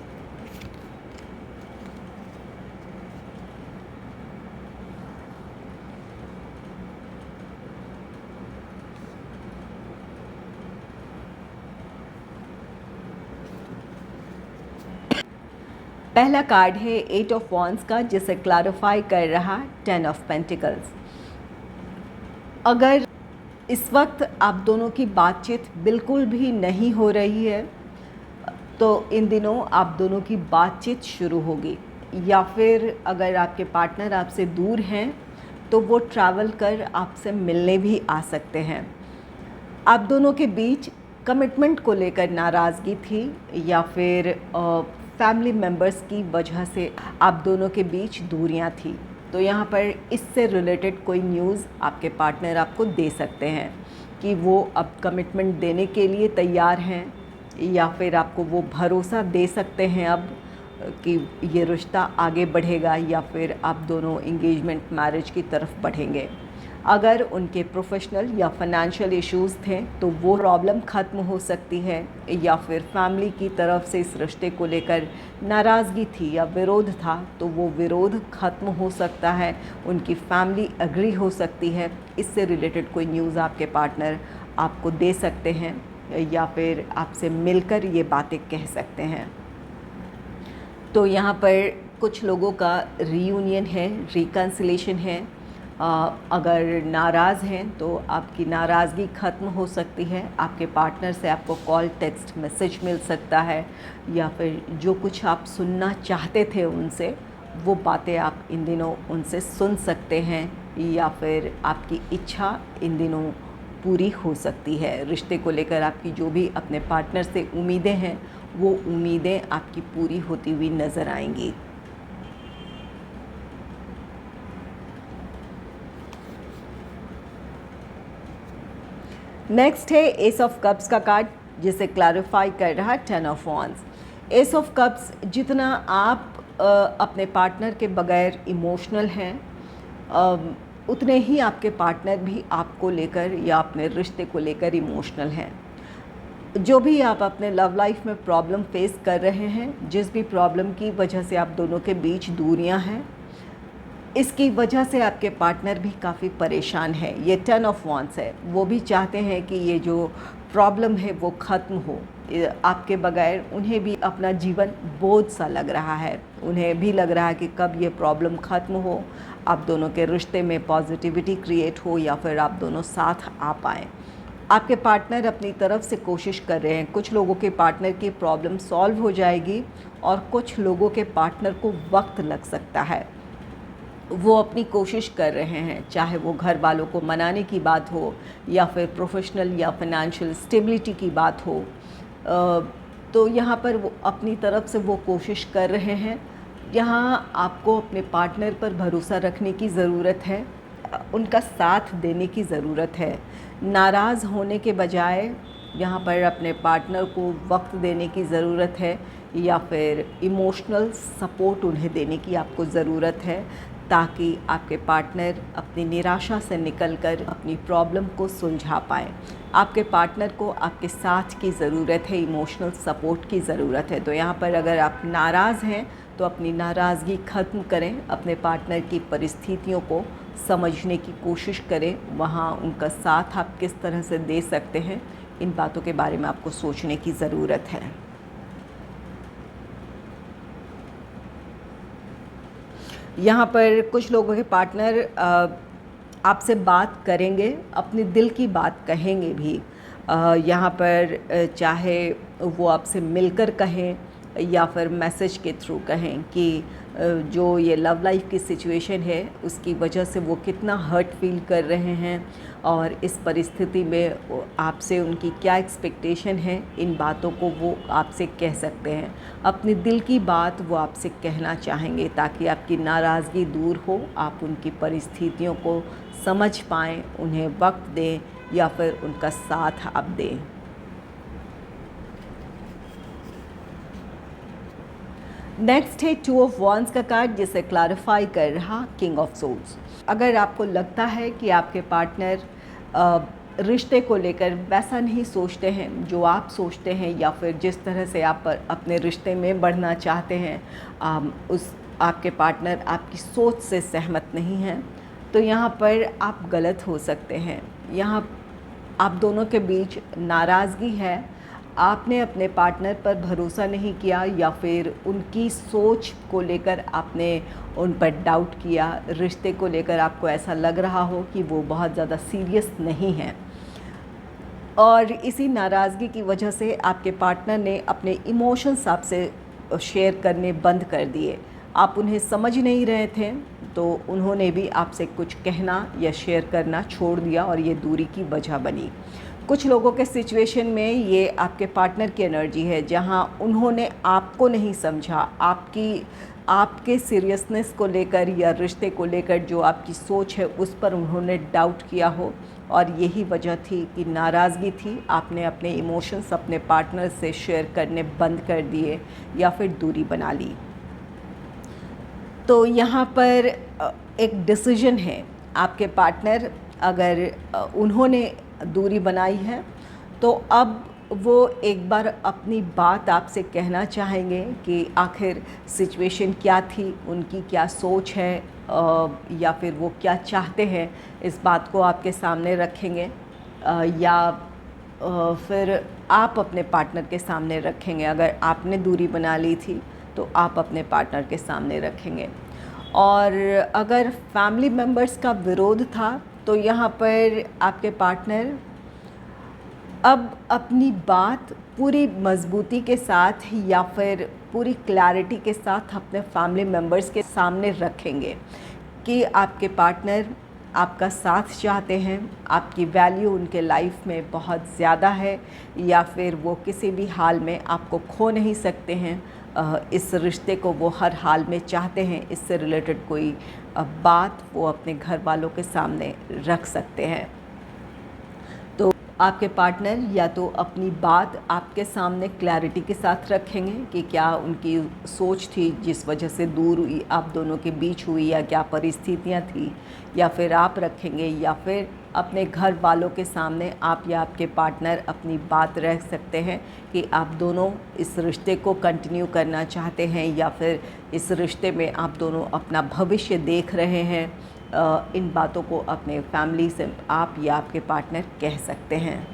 Speaker 1: पहला कार्ड है एट ऑफ वॉन्ड्स का, जिसे क्लैरिफाई कर रहा टेन ऑफ पेंटिकल्स। अगर इस वक्त आप दोनों की बातचीत बिल्कुल भी नहीं हो रही है तो इन दिनों आप दोनों की बातचीत शुरू होगी, या फिर अगर आपके पार्टनर आपसे दूर हैं तो वो ट्रैवल कर आपसे मिलने भी आ सकते हैं। आप दोनों के बीच कमिटमेंट को लेकर नाराज़गी थी, या फिर फैमिली मेम्बर्स की वजह से आप दोनों के बीच दूरियां थी। तो यहाँ पर इससे रिलेटेड कोई न्यूज़ आपके पार्टनर आपको दे सकते हैं कि वो अब कमिटमेंट देने के लिए तैयार हैं, या फिर आपको वो भरोसा दे सकते हैं अब कि ये रिश्ता आगे बढ़ेगा, या फिर आप दोनों इंगेजमेंट मैरिज की तरफ बढ़ेंगे। अगर उनके प्रोफेशनल या फाइनेंशियल इश्यूज़ थे तो वो प्रॉब्लम ख़त्म हो सकती है, या फिर फैमिली की तरफ से इस रिश्ते को लेकर नाराज़गी थी या विरोध था तो वो विरोध ख़त्म हो सकता है, उनकी फैमिली एग्री हो सकती है। इससे रिलेटेड कोई न्यूज़ आपके पार्टनर आपको दे सकते हैं, या फिर आपसे मिलकर ये बातें कह सकते हैं। तो यहाँ पर कुछ लोगों का रीयूनियन है, रिकन्सिलेशन है। अगर नाराज़ हैं तो आपकी नाराज़गी ख़त्म हो सकती है, आपके पार्टनर से आपको कॉल, टेक्स्ट, मैसेज मिल सकता है, या फिर जो कुछ आप सुनना चाहते थे उनसे वो बातें आप इन दिनों उनसे सुन सकते हैं, या फिर आपकी इच्छा इन दिनों पूरी हो सकती है। रिश्ते को लेकर आपकी जो भी अपने पार्टनर से उम्मीदें हैं वो उम्मीदें आपकी पूरी होती हुई नज़र आएंगी। नेक्स्ट है एस ऑफ कप्स का कार्ड, जिसे क्लैरिफाई कर रहा ten of wands. S of cups, जितना आप अपने पार्टनर के बगैर इमोशनल हैं उतने ही आपके पार्टनर भी आपको लेकर या अपने रिश्ते को लेकर इमोशनल हैं। जो भी आप अपने लव लाइफ में प्रॉब्लम फेस कर रहे हैं, जिस भी प्रॉब्लम की वजह से आप दोनों के बीच दूरियां हैं, इसकी वजह से आपके पार्टनर भी काफ़ी परेशान है। ये टेन ऑफ वॉन्ड्स है, वो भी चाहते हैं कि ये जो प्रॉब्लम है वो ख़त्म हो। आपके बगैर उन्हें भी अपना जीवन बोझ सा लग रहा है, उन्हें भी लग रहा है कि कब ये प्रॉब्लम ख़त्म हो, आप दोनों के रिश्ते में पॉजिटिविटी क्रिएट हो, या फिर आप दोनों साथ आ पाएँ। आपके पार्टनर अपनी तरफ से कोशिश कर रहे हैं। कुछ लोगों के पार्टनर की प्रॉब्लम सॉल्व हो जाएगी और कुछ लोगों के पार्टनर को वक्त लग सकता है। वो अपनी कोशिश कर रहे हैं, चाहे वो घर वालों को मनाने की बात हो या फिर प्रोफेशनल या फाइनेंशियल स्टेबिलिटी की बात हो। तो यहाँ पर वो अपनी तरफ से वो कोशिश कर रहे हैं। यहाँ आपको अपने पार्टनर पर भरोसा रखने की ज़रूरत है, उनका साथ देने की ज़रूरत है। नाराज़ होने के बजाय यहाँ पर अपने पार्टनर को वक्त देने की ज़रूरत है, या फिर इमोशनल सपोर्ट उन्हें देने की आपको ज़रूरत है, ताकि आपके पार्टनर अपनी निराशा से निकलकर अपनी प्रॉब्लम को सुलझा पाएँ। आपके पार्टनर को आपके साथ की ज़रूरत है, इमोशनल सपोर्ट की ज़रूरत है। तो यहाँ पर अगर आप नाराज़ हैं तो अपनी नाराज़गी ख़त्म करें, अपने पार्टनर की परिस्थितियों को समझने की कोशिश करें, वहाँ उनका साथ आप किस तरह से दे सकते हैं, इन बातों के बारे में आपको सोचने की ज़रूरत है। यहाँ पर कुछ लोगों के पार्टनर आपसे बात करेंगे, अपने दिल की बात कहेंगे भी। यहाँ पर चाहे वो आपसे मिलकर कहें या फिर मैसेज के थ्रू कहें कि जो ये लव लाइफ की सिचुएशन है उसकी वजह से वो कितना हर्ट फील कर रहे हैं, और इस परिस्थिति में आपसे उनकी क्या एक्सपेक्टेशन है, इन बातों को वो आपसे कह सकते हैं। अपने दिल की बात वो आपसे कहना चाहेंगे ताकि आपकी नाराज़गी दूर हो, आप उनकी परिस्थितियों को समझ पाएँ, उन्हें वक्त दें, या फिर उनका साथ आप दें। नेक्स्ट है 2 ऑफ वॉन्ड्स का कार्ड, जिसे क्लैरिफाई कर रहा किंग ऑफ सोल्स। अगर आपको लगता है कि आपके पार्टनर रिश्ते को लेकर वैसा नहीं सोचते हैं जो आप सोचते हैं, या फिर जिस तरह से आप अपने रिश्ते में बढ़ना चाहते हैं उस आपके पार्टनर आपकी सोच से सहमत नहीं हैं, तो यहाँ पर आप गलत हो सकते हैं। यहाँ आप दोनों के बीच नाराज़गी है, आपने अपने पार्टनर पर भरोसा नहीं किया, या फिर उनकी सोच को लेकर आपने उन पर डाउट किया, रिश्ते को लेकर आपको ऐसा लग रहा हो कि वो बहुत ज़्यादा सीरियस नहीं है, और इसी नाराज़गी की वजह से आपके पार्टनर ने अपने इमोशंस आपसे शेयर करने बंद कर दिए। आप उन्हें समझ नहीं रहे थे, तो उन्होंने भी आपसे कुछ कहना या शेयर करना छोड़ दिया, और ये दूरी की वजह बनी। कुछ लोगों के सिचुएशन में ये आपके पार्टनर की एनर्जी है, जहां उन्होंने आपको नहीं समझा, आपके सीरियसनेस को लेकर या रिश्ते को लेकर जो आपकी सोच है उस पर उन्होंने डाउट किया हो, और यही वजह थी कि नाराज़गी थी, आपने अपने इमोशंस अपने पार्टनर से शेयर करने बंद कर दिए या फिर दूरी बना ली। तो यहाँ पर एक डिसीजन है, आपके पार्टनर अगर उन्होंने दूरी बनाई है तो अब वो एक बार अपनी बात आपसे कहना चाहेंगे कि आखिर सिचुएशन क्या थी, उनकी क्या सोच है, या फिर वो क्या चाहते हैं, इस बात को आपके सामने रखेंगे, या फिर आप अपने पार्टनर के सामने रखेंगे। अगर आपने दूरी बना ली थी तो आप अपने पार्टनर के सामने रखेंगे। और अगर फैमिली मेम्बर्स का विरोध था तो यहाँ पर आपके पार्टनर अब अपनी बात पूरी मजबूती के साथ या फिर पूरी क्लैरिटी के साथ अपने फैमिली मेम्बर्स के सामने रखेंगे कि आपके पार्टनर आपका साथ चाहते हैं, आपकी वैल्यू उनके लाइफ में बहुत ज़्यादा है, या फिर वो किसी भी हाल में आपको खो नहीं सकते हैं। इस रिश्ते को वो हर हाल में चाहते हैं। इससे रिलेटेड कोई बात वो अपने घर वालों के सामने रख सकते हैं। तो आपके पार्टनर या तो अपनी बात आपके सामने क्लैरिटी के साथ रखेंगे कि क्या उनकी सोच थी जिस वजह से दूरी आप दोनों के बीच हुई, या क्या परिस्थितियां थी, या फिर आप रखेंगे, या फिर अपने घर वालों के सामने आप या आपके पार्टनर अपनी बात रख सकते हैं कि आप दोनों इस रिश्ते को कंटिन्यू करना चाहते हैं, या फिर इस रिश्ते में आप दोनों अपना भविष्य देख रहे हैं। इन बातों को अपने फैमिली से आप या आपके पार्टनर कह सकते हैं।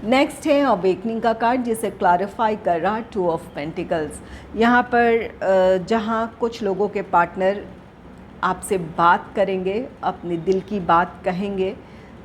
Speaker 1: नेक्स्ट है अवेकनिंग का कार्ड, जिसे क्लैरिफाई कर रहा 2 ऑफ पेंटिकल्स। यहाँ पर जहाँ कुछ लोगों के पार्टनर आपसे बात करेंगे, अपने दिल की बात कहेंगे,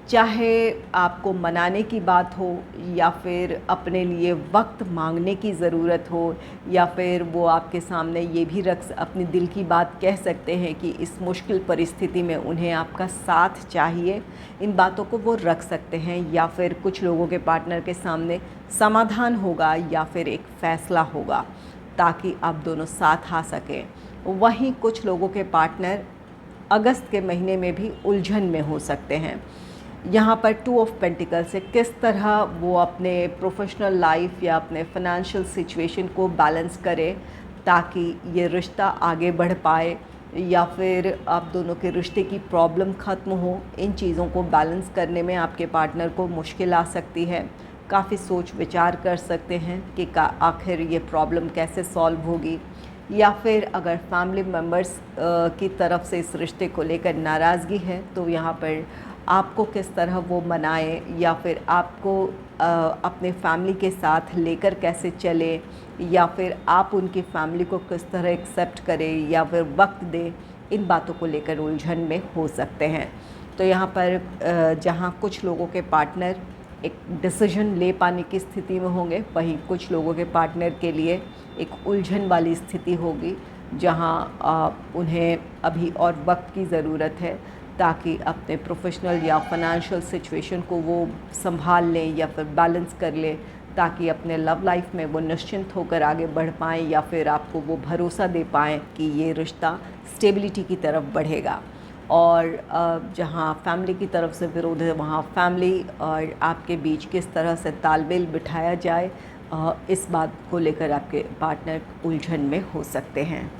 Speaker 1: चाहे आपको मनाने की बात हो, या फिर अपने लिए वक्त मांगने की ज़रूरत हो, या फिर वो आपके सामने ये भी अपनी दिल की बात कह सकते हैं कि इस मुश्किल परिस्थिति में उन्हें आपका साथ चाहिए। इन बातों को वो रख सकते हैं, या फिर कुछ लोगों के पार्टनर के सामने समाधान होगा या फिर एक फ़ैसला होगा ताकि आप दोनों साथ आ सकें। वहीं कुछ लोगों के पार्टनर अगस्त के महीने में भी उलझन में हो सकते हैं। यहाँ पर 2 ऑफ पेंटिकल्स से किस तरह वो अपने प्रोफेशनल लाइफ या अपने फाइनेंशियल सिचुएशन को बैलेंस करे ताकि ये रिश्ता आगे बढ़ पाए, या फिर आप दोनों के रिश्ते की प्रॉब्लम ख़त्म हो। इन चीज़ों को बैलेंस करने में आपके पार्टनर को मुश्किल आ सकती है। काफ़ी सोच विचार कर सकते हैं कि आखिर ये प्रॉब्लम कैसे सॉल्व होगी, या फिर अगर फैमिली मेम्बर्स की तरफ से इस रिश्ते को लेकर नाराज़गी है तो यहाँ पर आपको किस तरह वो मनाए, या फिर आपको अपने फैमिली के साथ लेकर कैसे चले, या फिर आप उनकी फैमिली को किस तरह एक्सेप्ट करें या फिर वक्त दें। इन बातों को लेकर उलझन में हो सकते हैं। तो यहाँ पर जहाँ कुछ लोगों के पार्टनर एक डिसीजन ले पाने की स्थिति में होंगे, वहीं कुछ लोगों के पार्टनर के लिए एक उलझन वाली स्थिति होगी, जहाँ उन्हें अभी और वक्त की ज़रूरत है ताकि अपने प्रोफेशनल या फाइनेंशियल सिचुएशन को वो संभाल लें या फिर बैलेंस कर लें, ताकि अपने लव लाइफ में वो निश्चिंत होकर आगे बढ़ पाएँ या फिर आपको वो भरोसा दे पाएँ कि ये रिश्ता स्टेबिलिटी की तरफ बढ़ेगा। और जहाँ फैमिली की तरफ से विरोध है वहाँ फैमिली और आपके बीच किस तरह से तालमेल बिठाया जाए, इस बात को लेकर आपके पार्टनर उलझन में हो सकते हैं।